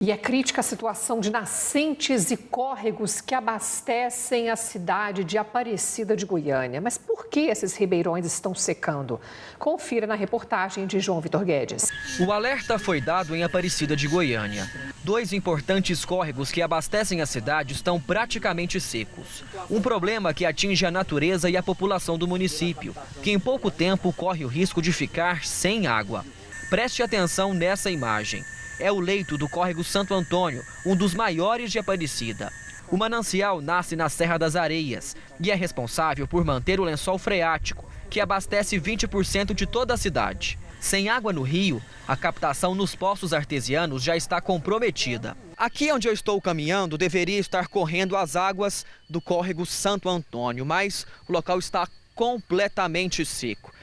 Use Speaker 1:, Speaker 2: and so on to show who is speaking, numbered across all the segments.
Speaker 1: E é crítica a situação de nascentes e córregos que abastecem a cidade de Aparecida de Goiânia. Mas por que esses ribeirões estão secando? Confira na reportagem de João Vitor Guedes.
Speaker 2: O alerta foi dado em Aparecida de Goiânia. 2 importantes córregos que abastecem a cidade estão praticamente secos. Um problema que atinge a natureza e a população do município, que em pouco tempo corre o risco de ficar sem água. Preste atenção nessa imagem. É o leito do córrego Santo Antônio, um dos maiores de Aparecida. O manancial nasce na Serra das Areias e é responsável por manter o lençol freático, que abastece 20% de toda a cidade. Sem água no rio, a captação nos poços artesianos já está comprometida. Aqui onde eu estou caminhando, deveria estar correndo as águas do córrego Santo Antônio, mas o local está completamente seco.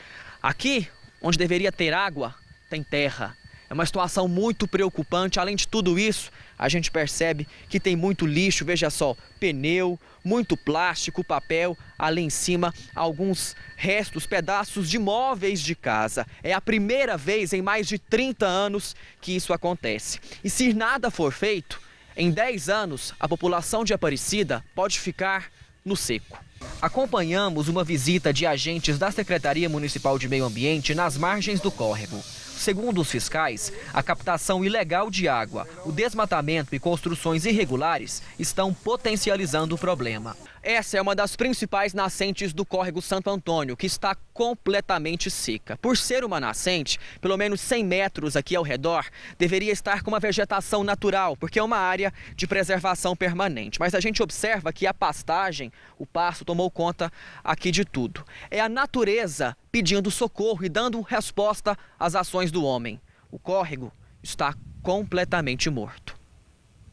Speaker 2: Aqui, onde deveria ter água, tem terra. É uma situação muito preocupante. Além de tudo isso, a gente percebe que tem muito lixo, veja só, pneu, muito plástico, papel, ali em cima alguns restos, pedaços de móveis de casa. É a primeira vez em mais de 30 anos que isso acontece. E se nada for feito, em 10 anos a população de Aparecida pode ficar no seco. Acompanhamos uma visita de agentes da Secretaria Municipal de Meio Ambiente nas margens do córrego. Segundo os fiscais, a captação ilegal de água, o desmatamento e construções irregulares estão potencializando o problema. Essa é uma das principais nascentes do córrego Santo Antônio, que está completamente seca. Por ser uma nascente, pelo menos 100 metros aqui ao redor, deveria estar com uma vegetação natural, porque é uma área de preservação permanente. Mas a gente observa que a pastagem, o pasto, tomou conta aqui de tudo. É a natureza pedindo socorro e dando resposta às ações do homem. O córrego está completamente morto.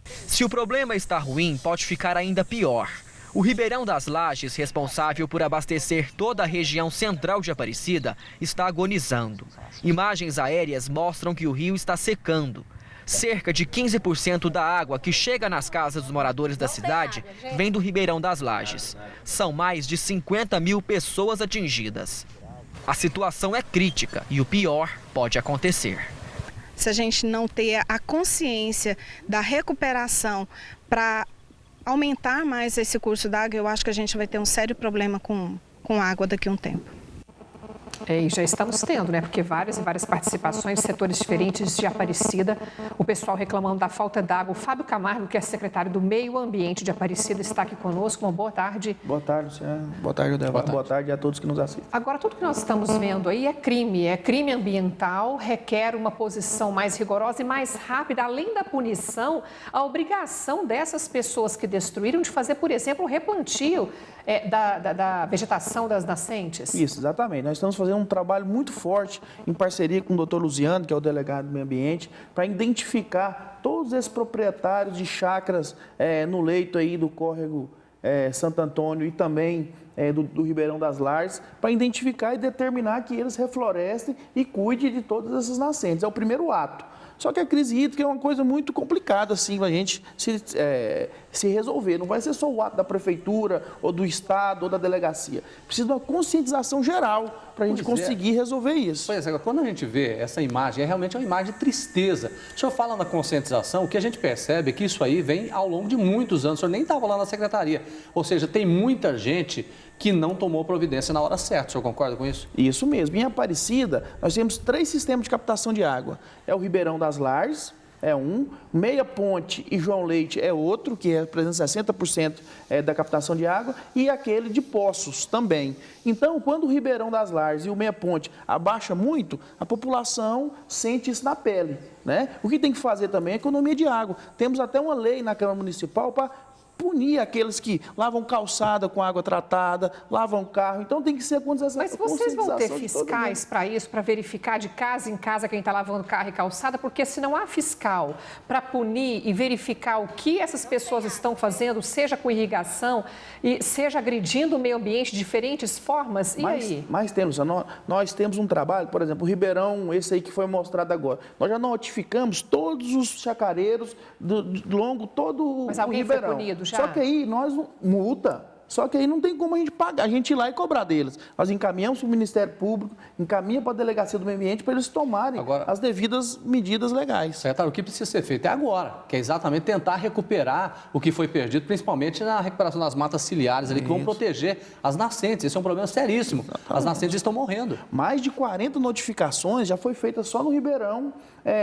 Speaker 2: Se o problema está ruim, pode ficar ainda pior. O Ribeirão das Lajes, responsável por abastecer toda a região central de Aparecida, está agonizando. Imagens aéreas mostram que o rio está secando. Cerca de 15% da água que chega nas casas dos moradores da cidade vem do Ribeirão das Lajes. São mais de 50 mil pessoas atingidas. A situação é crítica e o pior pode acontecer.
Speaker 3: Se a gente não ter a consciência da recuperação para aumentar mais esse curso d'água, eu acho que a gente vai ter um sério problema com água daqui a um tempo.
Speaker 1: E já estamos tendo, né? Porque várias participações de setores diferentes de Aparecida. O pessoal reclamando da falta d'água. O Fábio Camargo, que é secretário do Meio Ambiente de Aparecida, está aqui conosco. Uma boa tarde.
Speaker 4: Boa tarde, senhora. Boa tarde, Odeva. Boa tarde a todos que nos assistem.
Speaker 1: Agora, tudo que nós estamos vendo aí é crime ambiental, requer uma posição mais rigorosa e mais rápida. Além da punição, a obrigação dessas pessoas que destruíram de fazer, por exemplo, o replantio da vegetação das nascentes.
Speaker 4: Isso, exatamente. Nós estamos fazendo um trabalho muito forte em parceria com o Dr. Luziano, que é o delegado do Meio Ambiente, para identificar todos esses proprietários de chácaras no leito aí do córrego Santo Antônio e também do Ribeirão das Lajes, para identificar e determinar que eles reflorestem e cuidem de todas essas nascentes. É o primeiro ato. Só que a crise hídrica é uma coisa muito complicada, assim, para a gente se resolver. Não vai ser só o ato da prefeitura, ou do estado, ou da delegacia. Precisa de uma conscientização geral para a gente conseguir resolver isso.
Speaker 5: Pois é, quando a gente vê essa imagem, é realmente uma imagem de tristeza. O senhor fala na conscientização, o que a gente percebe é que isso aí vem ao longo de muitos anos. O senhor nem estava lá na secretaria. Ou seja, tem muita gente que não tomou providência na hora certa. O senhor concorda com isso?
Speaker 4: Isso mesmo. Em Aparecida, nós temos 3 sistemas de captação de água. É o Ribeirão das Lajes, é um, Meia Ponte e João Leite é outro, que representa 60% da captação de água, e aquele de Poços também. Então, quando o Ribeirão das Lajes e o Meia Ponte abaixa muito, a população sente isso na pele, né? O que tem que fazer também é economia de água. Temos até uma lei na Câmara Municipal para punir aqueles que lavam calçada com água tratada, lavam carro. Então tem que ser
Speaker 1: Mas vocês vão ter fiscais para isso, para verificar de casa em casa quem está lavando carro e calçada? Porque se não há fiscal para punir e verificar o que essas pessoas estão fazendo, seja com irrigação e seja agredindo o meio ambiente de diferentes formas, e aí?
Speaker 4: Mas temos, nós temos um trabalho, por exemplo, o Ribeirão, esse aí que foi mostrado agora. Nós já notificamos todos os chacareiros do longo todo
Speaker 1: Mas
Speaker 4: o
Speaker 1: alguém
Speaker 4: Ribeirão.
Speaker 1: foi punido já?
Speaker 4: Só que aí nós multa. Só que aí não tem como a gente pagar, a gente ir lá e cobrar deles. Nós encaminhamos para o Ministério Público, encaminha para a Delegacia do Meio Ambiente para eles tomarem as devidas medidas legais.
Speaker 5: Secretário, o que precisa ser feito é agora, que é exatamente tentar recuperar o que foi perdido, principalmente na recuperação das matas ciliares ali, que vão proteger as nascentes. Esse é um problema seríssimo. Exatamente. As nascentes estão morrendo.
Speaker 4: Mais de 40 notificações já foi feita só no Ribeirão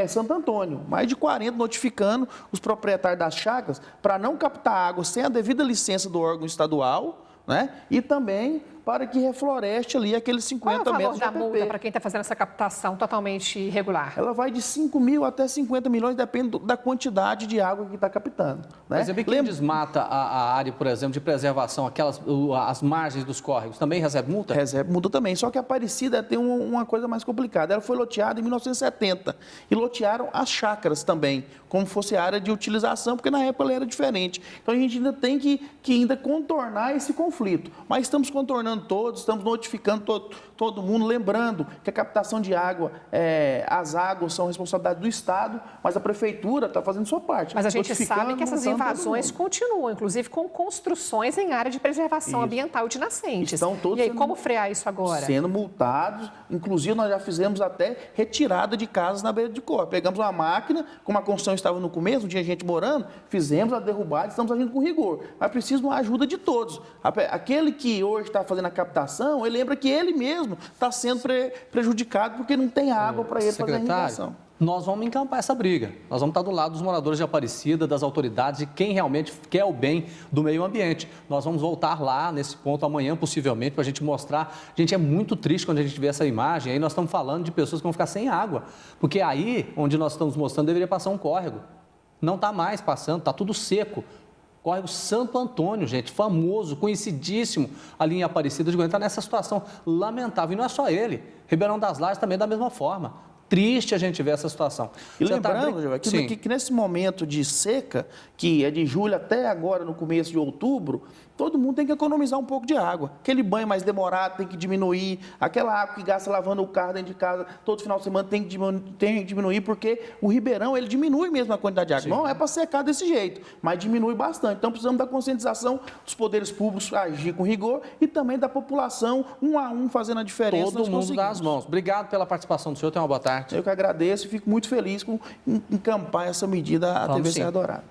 Speaker 4: Santo Antônio. Mais de 40 notificando os proprietários das chácaras para não captar água sem a devida licença do órgão estadual, né? E também para que refloreste ali aqueles 50 metros de APP.
Speaker 1: Qual é o valor da multa para quem está fazendo essa captação totalmente irregular?
Speaker 4: Ela vai de 5 mil até 50 milhões, depende da quantidade de água que está captando. Né?
Speaker 5: Mas quem desmata a área, por exemplo, de preservação, as margens dos córregos, também recebe multa?
Speaker 4: Recebe multa também, só que a Aparecida tem uma coisa mais complicada. Ela foi loteada em 1970 e lotearam as chácaras também, como fosse área de utilização, porque na época ela era diferente. Então a gente ainda tem que ainda contornar esse conflito, mas estamos contornando todos, estamos notificando todo mundo, lembrando que a captação de água, as águas são responsabilidade do Estado, mas a Prefeitura está fazendo sua parte.
Speaker 1: Mas a gente sabe que essas invasões continuam, inclusive com construções em área de preservação ambiental de nascentes.
Speaker 4: Estão todos
Speaker 1: e aí, como frear isso agora?
Speaker 4: Sendo multados, inclusive nós já fizemos até retirada de casas na beira de córrego. Pegamos uma máquina, como a construção estava no começo, não tinha gente morando, fizemos a derrubada, estamos agindo com rigor. Mas precisa de uma ajuda de todos. Aquele que hoje está fazendo a captação, ele lembra que ele mesmo está sendo prejudicado porque não tem água para ele fazer a irrigação.
Speaker 5: Nós vamos encampar essa briga. Nós vamos estar do lado dos moradores de Aparecida, das autoridades, de quem realmente quer o bem do meio ambiente. Nós vamos voltar lá nesse ponto amanhã, possivelmente, para a gente mostrar. Gente, é muito triste quando a gente vê essa imagem. Aí nós estamos falando de pessoas que vão ficar sem água. Porque aí, onde nós estamos mostrando, deveria passar um córrego. Não está mais passando, está tudo seco. Córrego Santo Antônio, gente, famoso, conhecidíssimo ali em Aparecida de Goiânia, está nessa situação lamentável. E não é só ele, Ribeirão das Lajes também da mesma forma. Triste a gente ver essa situação.
Speaker 4: E lembrando, que nesse momento de seca, que é de julho até agora, no começo de outubro, todo mundo tem que economizar um pouco de água. Aquele banho mais demorado tem que diminuir, aquela água que gasta lavando o carro dentro de casa, todo final de semana tem que diminuir, porque o Ribeirão, ele diminui mesmo a quantidade de água. Sim. Não é para secar desse jeito, mas diminui bastante. Então, precisamos da conscientização dos poderes públicos agir com rigor e também da população, um a um, fazendo a diferença.
Speaker 5: Todo mundo dá as mãos. Obrigado pela participação do senhor. Tenha uma boa tarde.
Speaker 4: Eu que agradeço e fico muito feliz com encampar essa medida até o Serra Dourada.